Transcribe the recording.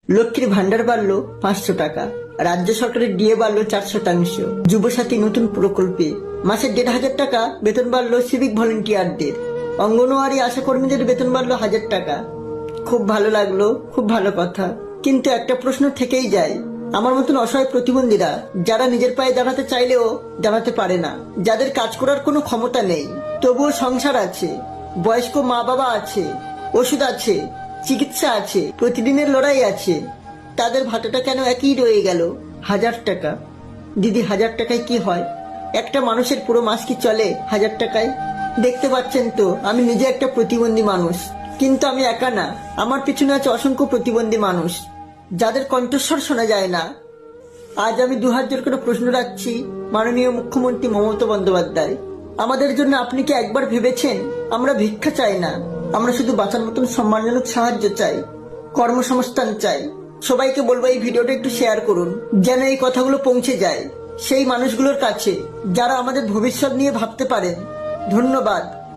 লক্ষ্মীর ভান্ডার বাড়লো 500 টাকা, রাজ্য সরকারের ডিএ বাড়লো 4%, যুবসাথী নতুন প্রকল্পে মাসে 1,500 টাকা বেতন বাড়লো সিভিক ভলেন্টিয়ারদের, অঙ্গনওয়াড়ি আশাকর্মীদের বেতন বাড়লো 1,000 টাকা। খুব ভালো লাগলো, খুব ভালো কথা, কিন্তু একটা প্রশ্ন থেকেই যায়। আমার মতন অসহায় প্রতিবন্ধীরা যারা নিজের পায়ে দাঁড়াতে চাইলেও দাঁড়াতে পারে না, যাদের কাজ করার কোনো ক্ষমতা নেই, তবুও সংসার আছে, বয়স্ক মা বাবা আছে, ওষুধ আছে, চিকিৎসা আছে, প্রতিদিনের লড়াই আছে, তাদের ভাতাটা কেন একই রয়ে গেল 1,000 টাকা? দিদি, 1,000 টাকায় কি হয়? একটা মানুষের পুরো মাস কি চলে 1,000 টাকায়? দেখতে পাচ্ছেন তো, আমি নিজে একটা প্রতিবন্ধী মানুষ, কিন্তু আমি একা না, আমার পিছনে আছে অসংখ্য প্রতিবন্ধী মানুষ যাদের কণ্ঠস্বর শোনা যায় না। আজ আমি 2 হাত জোর করে প্রশ্ন রাখছি মাননীয় মুখ্যমন্ত্রী মমতা বন্দ্যোপাধ্যায়, আমাদের জন্য আপনি কি একবার ভেবেছেন? আমরা ভিক্ষা চাই না, আমরা শুধু বাঁচার মতন সম্মানজনক সাহায্য চাই, কর্মসংস্থান চাই। সবাইকে বলবো এই ভিডিওটা একটু শেয়ার করুন, যেন এই কথাগুলো পৌঁছে যায় সেই মানুষগুলোর কাছে যারা আমাদের ভবিষ্যৎ নিয়ে ভাবতে পারেন। ধন্যবাদ।